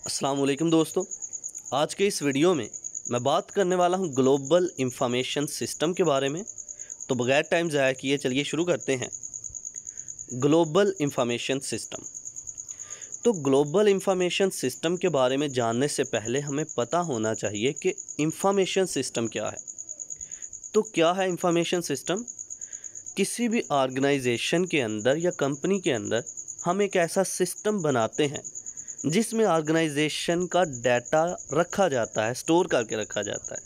अस्सलाम वालेकुम दोस्तों। आज के इस वीडियो में मैं बात करने वाला हूं ग्लोबल इंफॉर्मेशन सिस्टम के बारे में। तो बगैर टाइम ज़ाया किए चलिए शुरू करते हैं। Global information system. तो ग्लोबल इंफॉर्मेशन सिस्टम के बारे में जानने से पहले हमें पता होना चाहिए कि इंफॉर्मेशन सिस्टम क्या है। तो क्या है इंफॉर्मेशन सिस्टम? किसी भी ऑर्गेनाइजेशन के अंदर या कंपनी के अंदर हम एक ऐसा सिस्टम बनाते हैं जिसमें ऑर्गेनाइजेशन का डाटा रखा जाता है, स्टोर करके रखा जाता है,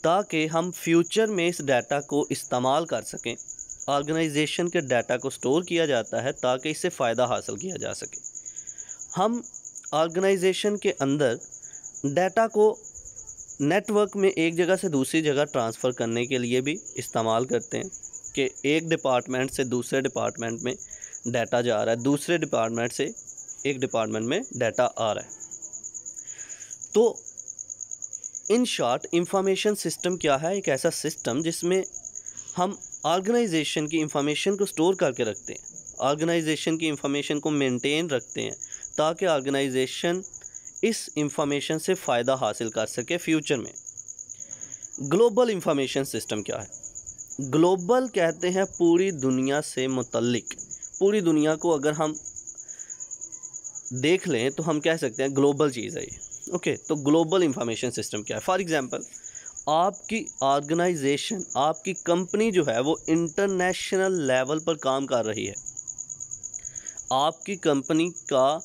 ताकि हम फ्यूचर में इस डाटा को इस्तेमाल कर सकें। ऑर्गेनाइजेशन के डाटा को स्टोर किया जाता है ताकि इससे फ़ायदा हासिल किया जा सके। हम ऑर्गेनाइजेशन के अंदर डाटा को नेटवर्क में एक जगह से दूसरी जगह ट्रांसफ़र करने के लिए भी इस्तेमाल करते हैं कि एक डिपार्टमेंट से दूसरे डिपार्टमेंट में डाटा जा रहा है, दूसरे डिपार्टमेंट से एक डिपार्टमेंट में डाटा आ रहा है। तो इन शॉर्ट इंफॉर्मेशन सिस्टम क्या है? एक ऐसा सिस्टम जिसमें हम ऑर्गेनाइजेशन की इंफॉर्मेशन को स्टोर करके रखते हैं, ऑर्गेनाइजेशन की इंफॉर्मेशन को मेंटेन रखते हैं ताकि ऑर्गेनाइजेशन इस इंफॉर्मेशन से फ़ायदा हासिल कर सके फ्यूचर में। ग्लोबल इंफॉर्मेशन सिस्टम क्या है? ग्लोबल कहते हैं पूरी दुनिया से मुतल्लिक। पूरी दुनिया को अगर हम देख लें तो हम कह सकते हैं ग्लोबल चीज़ है ये। ओके, तो ग्लोबल इंफॉर्मेशन सिस्टम क्या है? फॉर एग्जांपल, आपकी ऑर्गेनाइजेशन, आपकी कंपनी जो है वो इंटरनेशनल लेवल पर काम कर रही है। आपकी कंपनी का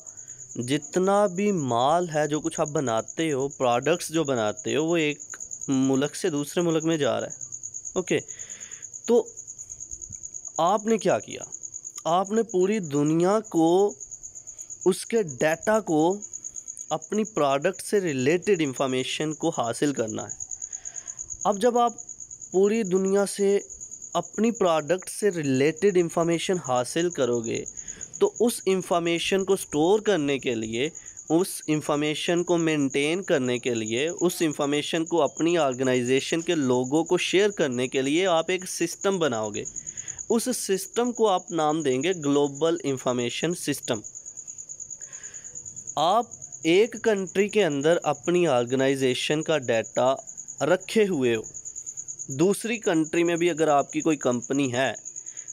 जितना भी माल है, जो कुछ आप बनाते हो, प्रोडक्ट्स जो बनाते हो, वो एक मुल्क से दूसरे मुल्क में जा रहा है। ओके, तो आपने क्या किया? आपने पूरी दुनिया को उसके डाटा को, अपनी प्रोडक्ट से रिलेटेड इंफॉर्मेशन को हासिल करना है। अब जब आप पूरी दुनिया से अपनी प्रोडक्ट से रिलेटेड इंफॉर्मेशन हासिल करोगे तो उस इंफॉर्मेशन को स्टोर करने के लिए, उस इंफॉर्मेशन को मेंटेन करने के लिए, उस इंफॉर्मेशन को अपनी ऑर्गेनाइजेशन के लोगों को शेयर करने के लिए आप एक सिस्टम बनाओगे। उस सिस्टम को आप नाम देंगे ग्लोबल इंफॉर्मेशन सिस्टम। आप एक कंट्री के अंदर अपनी ऑर्गेनाइजेशन का डाटा रखे हुए हो, दूसरी कंट्री में भी अगर आपकी कोई कंपनी है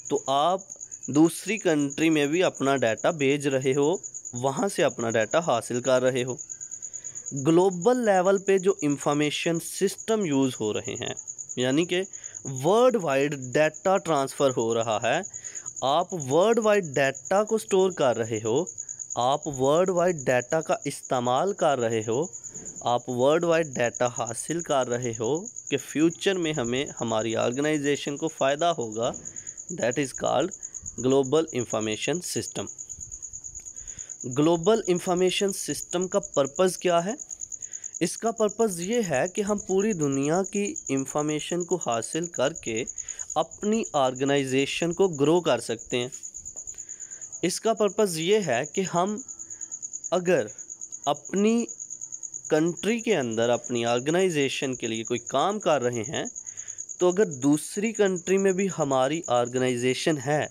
तो आप दूसरी कंट्री में भी अपना डाटा भेज रहे हो, वहाँ से अपना डाटा हासिल कर रहे हो। ग्लोबल लेवल पे जो इंफॉर्मेशन सिस्टम यूज़ हो रहे हैं, यानी कि वर्ल्ड वाइड डाटा ट्रांसफ़र हो रहा है। आप वर्ल्ड वाइड डाटा को स्टोर कर रहे हो, आप वर्ल्ड वाइड डाटा का इस्तेमाल कर रहे हो, आप वर्ल्ड वाइड डाटा हासिल कर रहे हो कि फ्यूचर में हमें हमारी ऑर्गेनाइजेशन को फ़ायदा होगा। That is called global information system. Global information system का पर्पज़ क्या है? इसका पर्पज़ ये है कि हम पूरी दुनिया की इंफॉर्मेशन को हासिल करके अपनी ऑर्गेनाइजेशन को ग्रो कर सकते हैं। इसका पर्पज़ ये है कि हम अगर अपनी कंट्री के अंदर अपनी ऑर्गेनाइजेशन के लिए कोई काम कर रहे हैं, तो अगर दूसरी कंट्री में भी हमारी ऑर्गेनाइजेशन है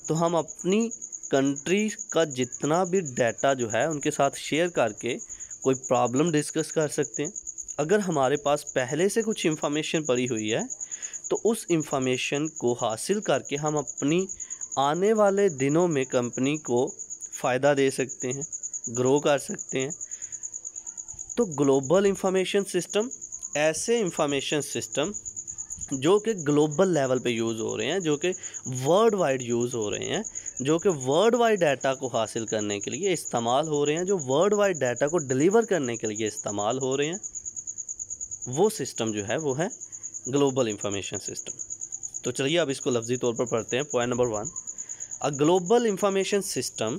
तो हम अपनी कंट्री का जितना भी डाटा जो है उनके साथ शेयर करके कोई प्रॉब्लम डिस्कस कर सकते हैं। अगर हमारे पास पहले से कुछ इंफॉर्मेशन पड़ी हुई है तो उस इंफॉर्मेशन को हासिल करके हम अपनी आने वाले दिनों में कंपनी को फ़ायदा दे सकते हैं, ग्रो कर सकते हैं। तो ग्लोबल इंफॉर्मेशन सिस्टम ऐसे इंफॉर्मेशन सिस्टम जो कि ग्लोबल लेवल पे यूज़ हो रहे हैं, जो कि वर्ल्ड वाइड यूज़ हो रहे हैं, जो कि वर्ल्ड वाइड डाटा को हासिल करने के लिए इस्तेमाल हो रहे हैं, जो वर्ल्ड वाइड डाटा को डिलीवर करने के लिए इस्तेमाल हो रहे हैं, वो सिस्टम जो है वो है ग्लोबल इंफॉर्मेशन सिस्टम। तो चलिए अब इसको लफ्ज़ी तौर पर पढ़ते हैं। Point number 1, a global information system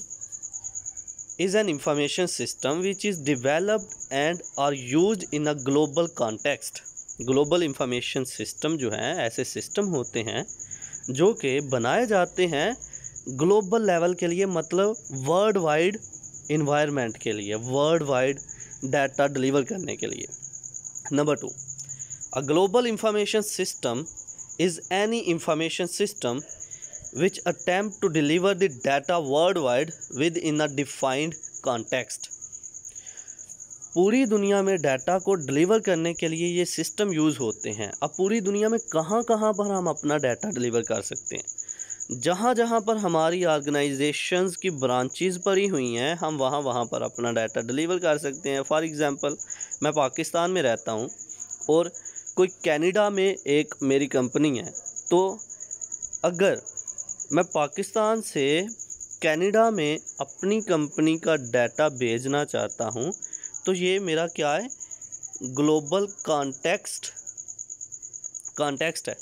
is an information system which is developed and are used in a global context। Global information system जो हैं ऐसे सिस्टम होते हैं जो कि बनाए जाते हैं ग्लोबल लेवल के लिए, मतलब वर्ल्ड वाइड इन्वायरमेंट के लिए, वर्ल्ड वाइड डाटा डिलीवर करने के लिए। Number 2, a global information system is any information system which attempt to deliver the data worldwide within a defined context। पूरी दुनिया में डाटा को डिलीवर करने के लिए ये सिस्टम यूज़ होते हैं। अब पूरी दुनिया में कहाँ कहाँ पर हम अपना डाटा डिलीवर कर सकते हैं, जहाँ जहाँ पर हमारी ऑर्गेनाइजेशंस की ब्रांचेस पड़ी हुई हैं, हम वहाँ वहाँ पर अपना डाटा डिलीवर कर सकते हैं। फॉर एग्ज़ाम्पल, मैं पाकिस्तान में रहता हूँ और कोई कनाडा में एक मेरी कंपनी है, तो अगर मैं पाकिस्तान से कनाडा में अपनी कंपनी का डाटा भेजना चाहता हूँ, तो ये मेरा क्या है, ग्लोबल कॉन्टेक्स्ट है,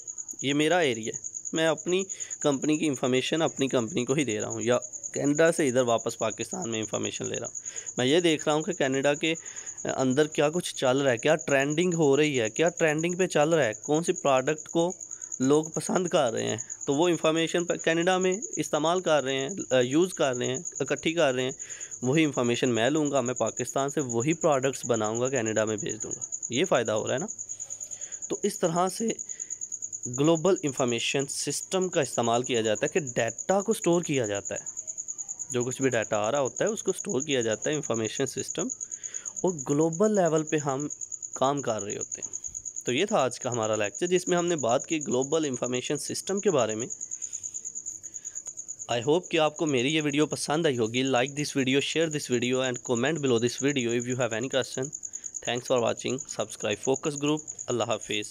ये मेरा एरिया है। मैं अपनी कंपनी की इंफॉर्मेशन अपनी कंपनी को ही दे रहा हूँ, या कनाडा से इधर वापस पाकिस्तान में इंफॉर्मेशन ले रहा हूँ। मैं ये देख रहा हूँ कि कनाडा के अंदर क्या कुछ चल रहा है, क्या ट्रेंडिंग हो रही है, क्या ट्रेंडिंग पे चल रहा है, कौन सी प्रोडक्ट को लोग पसंद कर रहे हैं, तो वो इंफॉर्मेशन कनाडा में इस्तेमाल कर रहे हैं, यूज़ कर रहे हैं, इकट्ठी कर रहे हैं। वही इंफॉर्मेशन मैं लूँगा, मैं पाकिस्तान से वही प्रोडक्ट्स बनाऊँगा, कनाडा में भेज दूँगा। ये फ़ायदा हो रहा है ना। तो इस तरह से ग्लोबल इंफॉर्मेशन सिस्टम का इस्तेमाल किया जाता है कि डाटा को स्टोर किया जाता है, जो कुछ भी डाटा आ रहा होता है उसको स्टोर किया जाता है इंफॉर्मेशन सिस्टम, और ग्लोबल लेवल पे हम काम कर रहे होते हैं। तो ये था आज का हमारा लेक्चर, जिसमें हमने बात की ग्लोबल इंफॉर्मेशन सिस्टम के बारे में। आई होप कि आपको मेरी ये वीडियो पसंद आई होगी। Like this video, share this video and comment below this video if you have any question. Thanks for watching. Subscribe focus group. अल्लाह हाफिज़।